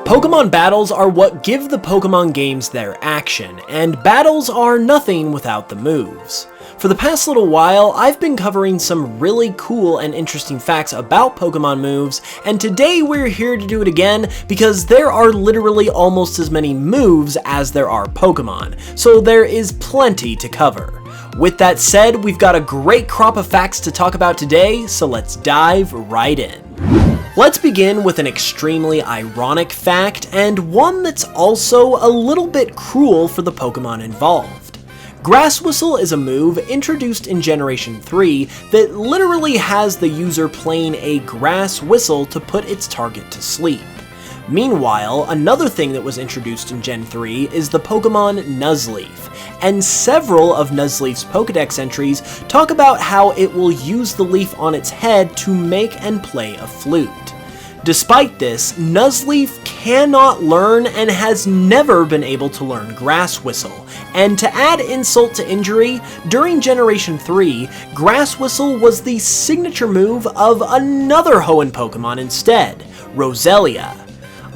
Pokemon battles are what give the Pokemon games their action, and battles are nothing without the moves. For the past little while, I've been covering some really cool and interesting facts about Pokemon moves, and today we're here to do it again because there are literally almost as many moves as there are Pokemon, so there is plenty to cover. With that said, we've got a great crop of facts to talk about today, so let's dive right in. Let's begin with an extremely ironic fact, and one that's also a little bit cruel for the Pokemon involved. Grass Whistle is a move introduced in Generation 3 that literally has the user playing a grass whistle to put its target to sleep. Meanwhile, another thing that was introduced in Gen 3 is the Pokemon Nuzleaf, and several of Nuzleaf's Pokedex entries talk about how it will use the leaf on its head to make and play a flute. Despite this, Nuzleaf cannot learn and has never been able to learn Grass Whistle, and to add insult to injury, during Generation 3, Grass Whistle was the signature move of another Hoenn Pokemon instead, Roselia.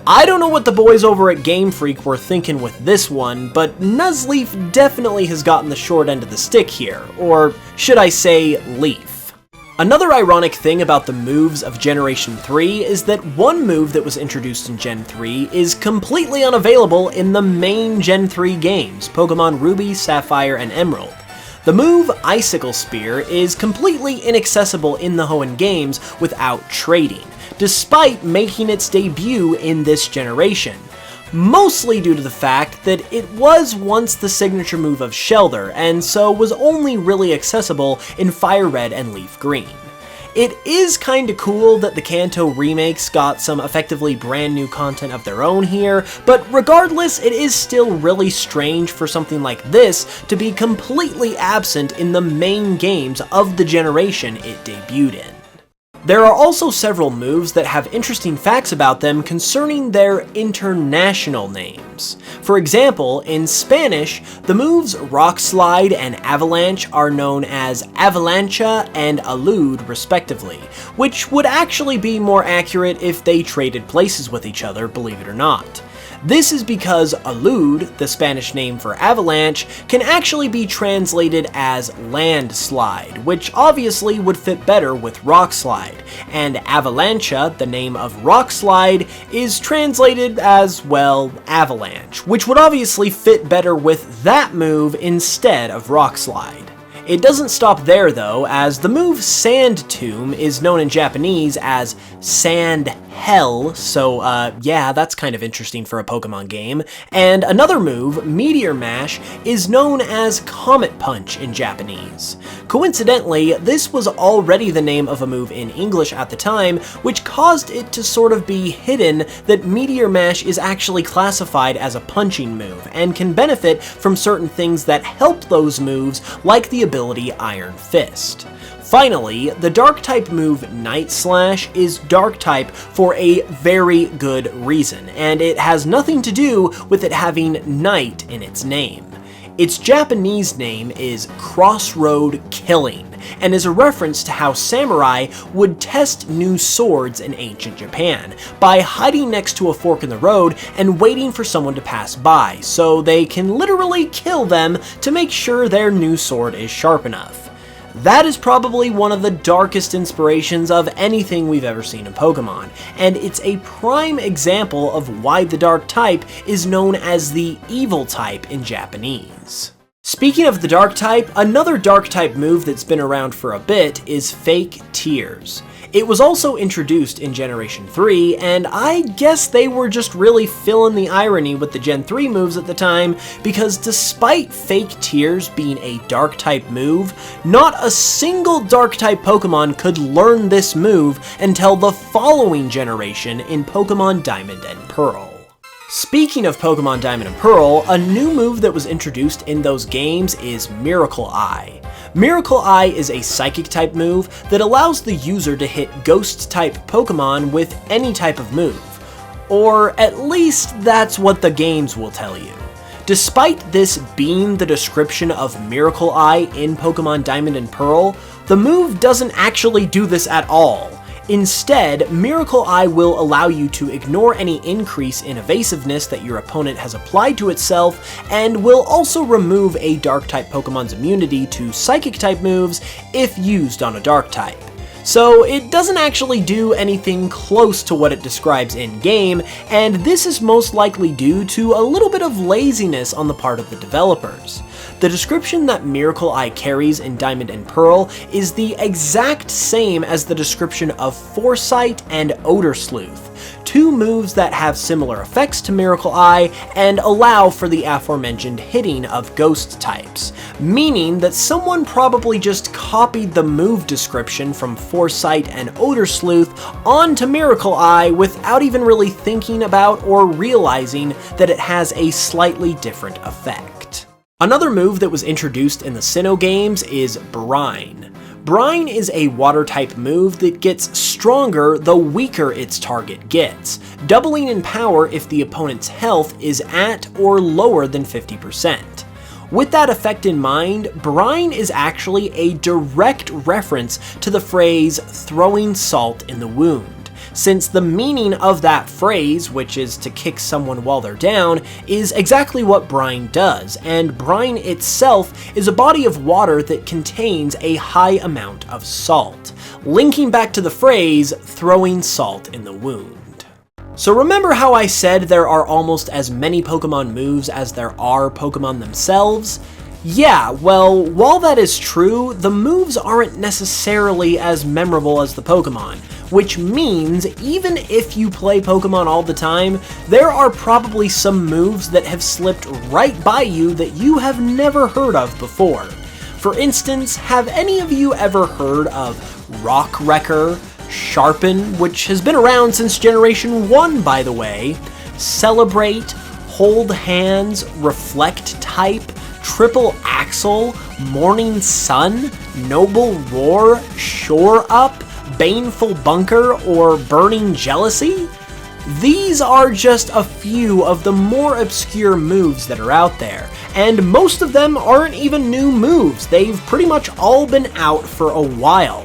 I don't know what the boys over at Game Freak were thinking with this one, but Nuzleaf definitely has gotten the short end of the stick here, or should I say, leaf. Another ironic thing about the moves of Generation 3 is that one move that was introduced in Gen 3 is completely unavailable in the main Gen 3 games, Pokemon Ruby, Sapphire, and Emerald. The move Icicle Spear is completely inaccessible in the Hoenn games without trading, despite making its debut in this generation, mostly due to the fact that it was once the signature move of Shelder, and so was only really accessible in Fire Red and Leaf Green. It is kinda cool that the Kanto remakes got some effectively brand new content of their own here, but regardless, it is still really strange for something like this to be completely absent in the main games of the generation it debuted in. There are also several moves that have interesting facts about them concerning their international names. For example, in Spanish, the moves Rock Slide and Avalanche are known as Avalancha and Alud respectively, which would actually be more accurate if they traded places with each other, believe it or not. This is because Alud, the Spanish name for avalanche, can actually be translated as landslide, which obviously would fit better with rock slide, and Avalancha, the name of rock slide, is translated as, well, avalanche, which would obviously fit better with that move instead of rock slide. It doesn't stop there though, as the move Sand Tomb is known in Japanese as Sand Hell, so yeah, that's kind of interesting for a Pokemon game. And another move, Meteor Mash, is known as Comet Punch in Japanese. Coincidentally, this was already the name of a move in English at the time, which caused it to sort of be hidden that Meteor Mash is actually classified as a punching move, and can benefit from certain things that help those moves, like the ability Iron Fist. Finally, the Dark-type move Night Slash is Dark-type for a very good reason, and it has nothing to do with it having night in its name. Its Japanese name is Crossroad Killing, and is a reference to how samurai would test new swords in ancient Japan by hiding next to a fork in the road and waiting for someone to pass by, so they can literally kill them to make sure their new sword is sharp enough. That is probably one of the darkest inspirations of anything we've ever seen in Pokemon, and it's a prime example of why the Dark type is known as the Evil type in Japanese. Speaking of the Dark type, another Dark type move that's been around for a bit is Fake Tears. It was also introduced in Generation 3, and I guess they were just really filling the irony with the Gen 3 moves at the time, because despite Fake Tears being a Dark-type move, not a single Dark-type Pokemon could learn this move until the following generation in Pokemon Diamond and Pearl. Speaking of Pokemon Diamond and Pearl, a new move that was introduced in those games is Miracle Eye. Miracle Eye is a Psychic-type move that allows the user to hit Ghost-type Pokemon with any type of move. Or at least that's what the games will tell you. Despite this being the description of Miracle Eye in Pokemon Diamond and Pearl, the move doesn't actually do this at all. Instead, Miracle Eye will allow you to ignore any increase in evasiveness that your opponent has applied to itself, and will also remove a Dark-type Pokemon's immunity to Psychic-type moves if used on a Dark-type. So it doesn't actually do anything close to what it describes in-game, and this is most likely due to a little bit of laziness on the part of the developers. The description that Miracle Eye carries in Diamond and Pearl is the exact same as the description of Foresight and Odor Sleuth, two moves that have similar effects to Miracle Eye and allow for the aforementioned hitting of ghost types, meaning that someone probably just copied the move description from Foresight and Odor Sleuth onto Miracle Eye without even really thinking about or realizing that it has a slightly different effect. Another move that was introduced in the Sinnoh games is Brine. Brine is a water-type move that gets stronger the weaker its target gets, doubling in power if the opponent's health is at or lower than 50%. With that effect in mind, Brine is actually a direct reference to the phrase throwing salt in the wound, since the meaning of that phrase, which is to kick someone while they're down, is exactly what Brine does, and Brine itself is a body of water that contains a high amount of salt, linking back to the phrase throwing salt in the wound. So remember how I said there are almost as many Pokemon moves as there are Pokemon themselves? Yeah, well, while that is true, the moves aren't necessarily as memorable as the Pokemon, which means even if you play Pokemon all the time, there are probably some moves that have slipped right by you that you have never heard of before. For instance, have any of you ever heard of Rock Wrecker, Sharpen, which has been around since Generation 1 by the way, Celebrate, Hold Hands, Reflect Type, Triple Axle, Morning Sun, Noble Roar, Shore Up, Baneful Bunker, or Burning Jealousy? These are just a few of the more obscure moves that are out there, and most of them aren't even new moves. They've pretty much all been out for a while.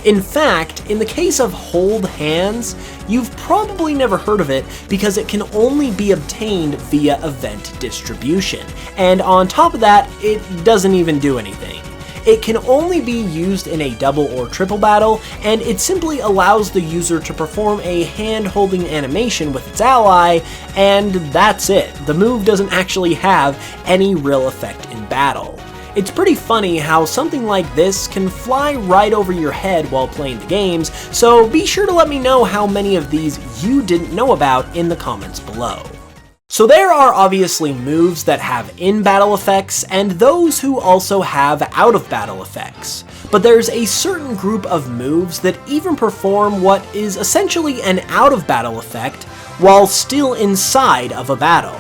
In fact, in the case of Hold Hands, you've probably never heard of it because it can only be obtained via event distribution, and on top of that, it doesn't even do anything. It can only be used in a double or triple battle, and it simply allows the user to perform a hand-holding animation with its ally, and that's it. The move doesn't actually have any real effect in battle. It's pretty funny how something like this can fly right over your head while playing the games, so be sure to let me know how many of these you didn't know about in the comments below. So there are obviously moves that have in-battle effects, and those who also have out-of-battle effects. But there's a certain group of moves that even perform what is essentially an out-of-battle effect while still inside of a battle.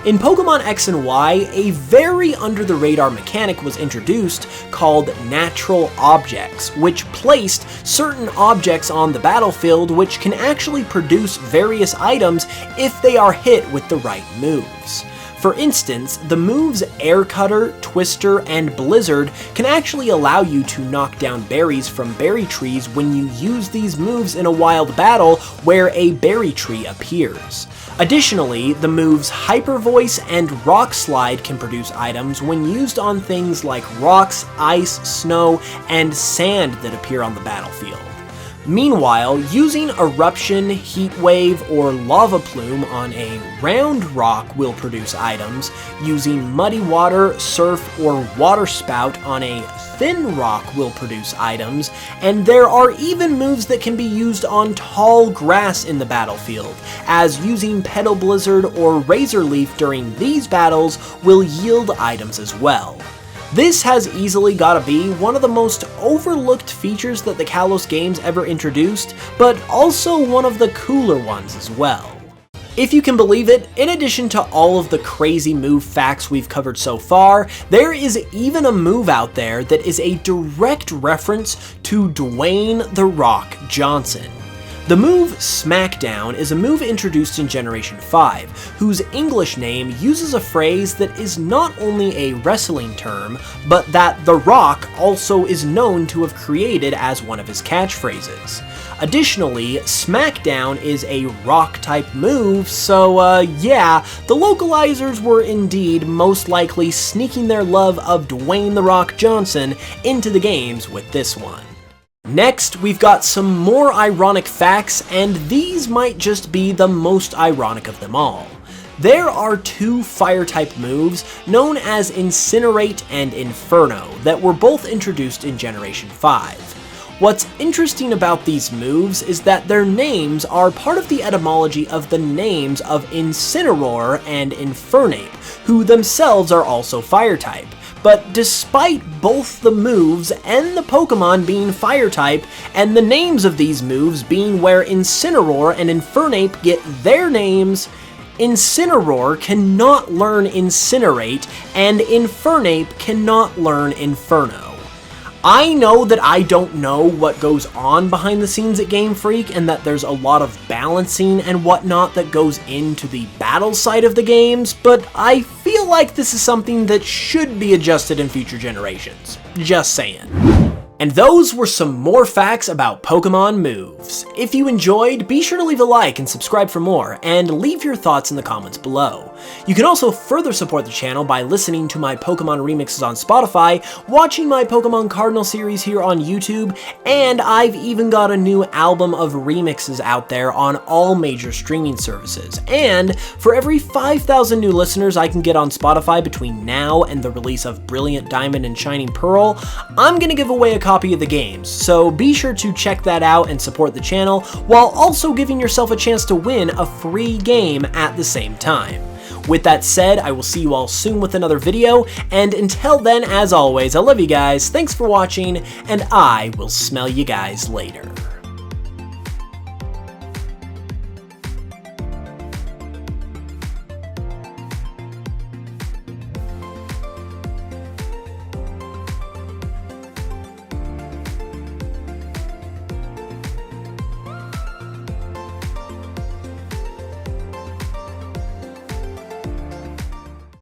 In Pokemon X and Y, a very under-the-radar mechanic was introduced called Natural Objects, which placed certain objects on the battlefield which can actually produce various items if they are hit with the right moves. For instance, the moves Air Cutter, Twister, and Blizzard can actually allow you to knock down berries from berry trees when you use these moves in a wild battle where a berry tree appears. Additionally, the moves Hyper Voice and Rock Slide can produce items when used on things like rocks, ice, snow, and sand that appear on the battlefield. Meanwhile, using Eruption, Heat Wave, or Lava Plume on a round rock will produce items, using Muddy Water, Surf, or Water Spout on a thin rock will produce items, and there are even moves that can be used on tall grass in the battlefield, as using Petal Blizzard or Razor Leaf during these battles will yield items as well. This has easily gotta be one of the most overlooked features that the Kalos games ever introduced, but also one of the cooler ones as well. If you can believe it, in addition to all of the crazy move facts we've covered so far, there is even a move out there that is a direct reference to Dwayne "The Rock" Johnson. The move Smackdown is a move introduced in Generation 5, whose English name uses a phrase that is not only a wrestling term, but that The Rock also is known to have created as one of his catchphrases. Additionally, Smackdown is a rock-type move, so yeah, the localizers were indeed most likely sneaking their love of Dwayne "The Rock" Johnson into the games with this one. Next, we've got some more ironic facts, and these might just be the most ironic of them all. There are two fire-type moves known as Incinerate and Inferno that were both introduced in Generation 5. What's interesting about these moves is that their names are part of the etymology of the names of Incineroar and Infernape, who themselves are also fire-type. But despite both the moves and the Pokemon being fire-type, and the names of these moves being where Incineroar and Infernape get their names, Incineroar cannot learn Incinerate, and Infernape cannot learn Inferno. I know that I don't know what goes on behind the scenes at Game Freak, and that there's a lot of balancing and whatnot that goes into the battle side of the games, but I feel like this is something that should be adjusted in future generations. Just saying. And those were some more facts about Pokemon moves. If you enjoyed, be sure to leave a like and subscribe for more, and leave your thoughts in the comments below. You can also further support the channel by listening to my Pokemon remixes on Spotify, watching my Pokemon Cardinal series here on YouTube, and I've even got a new album of remixes out there on all major streaming services. And for every 5,000 new listeners I can get on Spotify between now and the release of Brilliant Diamond and Shining Pearl, I'm gonna give away a copy of the games, so be sure to check that out and support the channel, while also giving yourself a chance to win a free game at the same time. With that said, I will see you all soon with another video, and until then, as always, I love you guys, thanks for watching, and I will smell you guys later.